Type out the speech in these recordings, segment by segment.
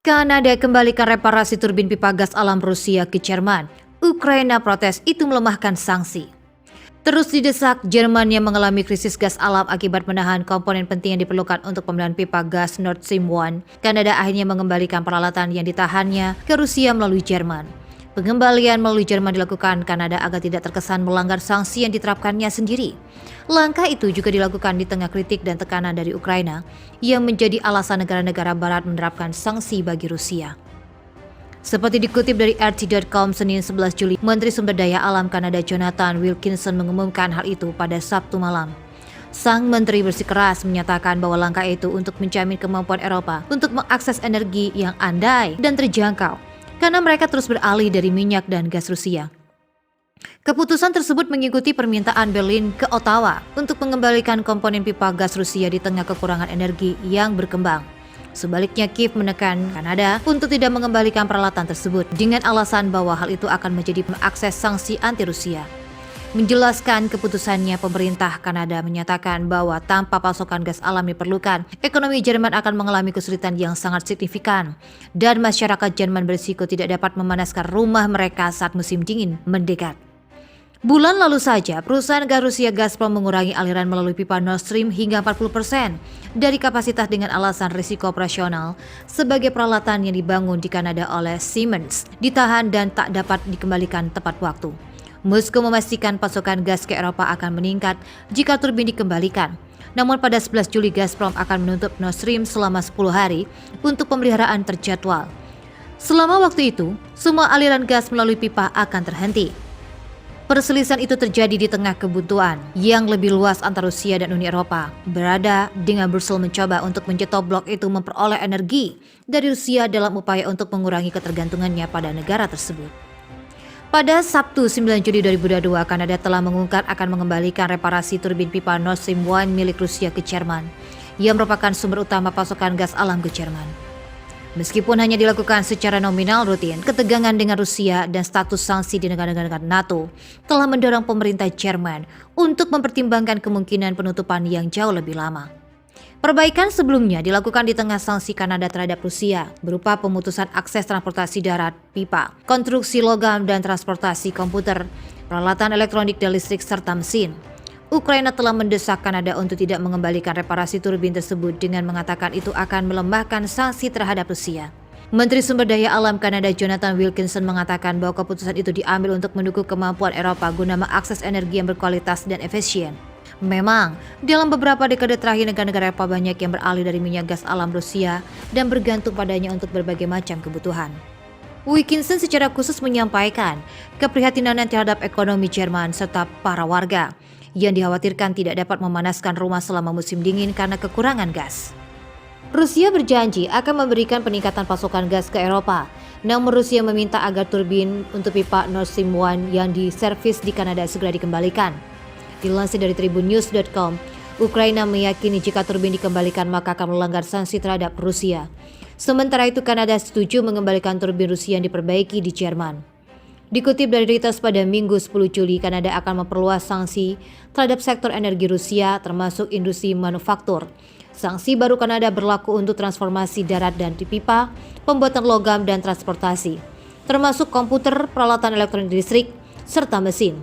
Kanada kembalikan reparasi turbin pipa gas alam Rusia ke Jerman. Ukraina protes itu melemahkan sanksi. Terus didesak, Jerman yang mengalami krisis gas alam akibat menahan komponen penting yang diperlukan untuk pemilihan pipa gas Nord Stream 1. Kanada akhirnya mengembalikan peralatan yang ditahannya ke Rusia melalui Jerman. Pengembalian melalui Jerman dilakukan Kanada agar tidak terkesan melanggar sanksi yang diterapkannya sendiri. Langkah itu juga dilakukan di tengah kritik dan tekanan dari Ukraina yang menjadi alasan negara-negara barat menerapkan sanksi bagi Rusia. Seperti dikutip dari RT.com Senin 11 Juli, Menteri Sumber Daya Alam Kanada Jonathan Wilkinson mengumumkan hal itu pada Sabtu malam. Sang menteri bersikeras menyatakan bahwa langkah itu untuk menjamin kemampuan Eropa untuk mengakses energi yang andai dan terjangkau, karena mereka terus beralih dari minyak dan gas Rusia. Keputusan tersebut mengikuti permintaan Berlin ke Ottawa untuk mengembalikan komponen pipa gas Rusia di tengah kekurangan energi yang berkembang. Sebaliknya, Kiev menekan Kanada untuk tidak mengembalikan peralatan tersebut dengan alasan bahwa hal itu akan menjadi mengakses sanksi anti-Rusia. Menjelaskan keputusannya, pemerintah Kanada menyatakan bahwa tanpa pasokan gas alam diperlukan, ekonomi Jerman akan mengalami kesulitan yang sangat signifikan dan masyarakat Jerman berisiko tidak dapat memanaskan rumah mereka saat musim dingin mendekat. Bulan lalu saja, perusahaan gas Rusia Gazprom mengurangi aliran melalui pipa Nord Stream hingga 40% dari kapasitas dengan alasan risiko operasional sebagai peralatan yang dibangun di Kanada oleh Siemens ditahan dan tak dapat dikembalikan tepat waktu. Moskow memastikan pasokan gas ke Eropa akan meningkat jika turbin dikembalikan. Namun pada 11 Juli Gazprom akan menutup Nord Stream selama 10 hari untuk pemeliharaan terjadwal. Selama waktu itu, semua aliran gas melalui pipa akan terhenti. Perselisihan itu terjadi di tengah kebuntuan yang lebih luas antara Rusia dan Uni Eropa berada dengan Brussels mencoba untuk mencetop blok itu memperoleh energi dari Rusia dalam upaya untuk mengurangi ketergantungannya pada negara tersebut. Pada Sabtu 9 Juli 2022, Kanada telah mengungkap akan mengembalikan reparasi turbin pipa Nord Stream 1 milik Rusia ke Jerman, yang merupakan sumber utama pasokan gas alam ke Jerman. Meskipun hanya dilakukan secara nominal rutin, ketegangan dengan Rusia dan status sanksi di negara-negara NATO telah mendorong pemerintah Jerman untuk mempertimbangkan kemungkinan penutupan yang jauh lebih lama. Perbaikan sebelumnya dilakukan di tengah sanksi Kanada terhadap Rusia berupa pemutusan akses transportasi darat, pipa, konstruksi logam dan transportasi komputer, peralatan elektronik dan listrik serta mesin. Ukraina telah mendesak Kanada untuk tidak mengembalikan reparasi turbin tersebut dengan mengatakan itu akan melemahkan sanksi terhadap Rusia. Menteri Sumber Daya Alam Kanada Jonathan Wilkinson mengatakan bahwa keputusan itu diambil untuk mendukung kemampuan Eropa guna mengakses energi yang berkualitas dan efisien. Memang, dalam beberapa dekade terakhir negara-negara Eropa banyak yang beralih dari minyak gas alam Rusia dan bergantung padanya untuk berbagai macam kebutuhan. Wilkinson secara khusus menyampaikan keprihatinannya terhadap ekonomi Jerman serta para warga yang dikhawatirkan tidak dapat memanaskan rumah selama musim dingin karena kekurangan gas. Rusia berjanji akan memberikan peningkatan pasokan gas ke Eropa, namun Rusia meminta agar turbin untuk pipa Nord Stream 1 yang diservis di Kanada segera dikembalikan. Dilansir dari tribunnews.com, Ukraina meyakini jika turbin dikembalikan maka akan melanggar sanksi terhadap Rusia. Sementara itu, Kanada setuju mengembalikan turbin Rusia yang diperbaiki di Jerman. Dikutip dari Reuters pada Minggu 10 Juli, Kanada akan memperluas sanksi terhadap sektor energi Rusia termasuk industri manufaktur. Sanksi baru Kanada berlaku untuk transformasi darat dan pipa, pembuatan logam dan transportasi, termasuk komputer, peralatan elektronik listrik, serta mesin.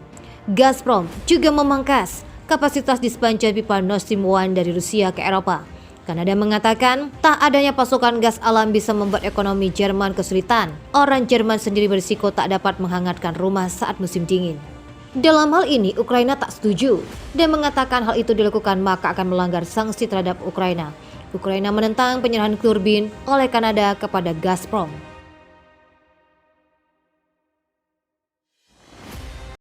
Gazprom juga memangkas kapasitas di sepanjang pipa Nord Stream 1 dari Rusia ke Eropa. Kanada mengatakan tak adanya pasokan gas alam bisa membuat ekonomi Jerman kesulitan. Orang Jerman sendiri berisiko tak dapat menghangatkan rumah saat musim dingin. Dalam hal ini, Ukraina tak setuju dan mengatakan hal itu dilakukan maka akan melanggar sanksi terhadap Ukraina. Ukraina menentang penyerahan turbin oleh Kanada kepada Gazprom.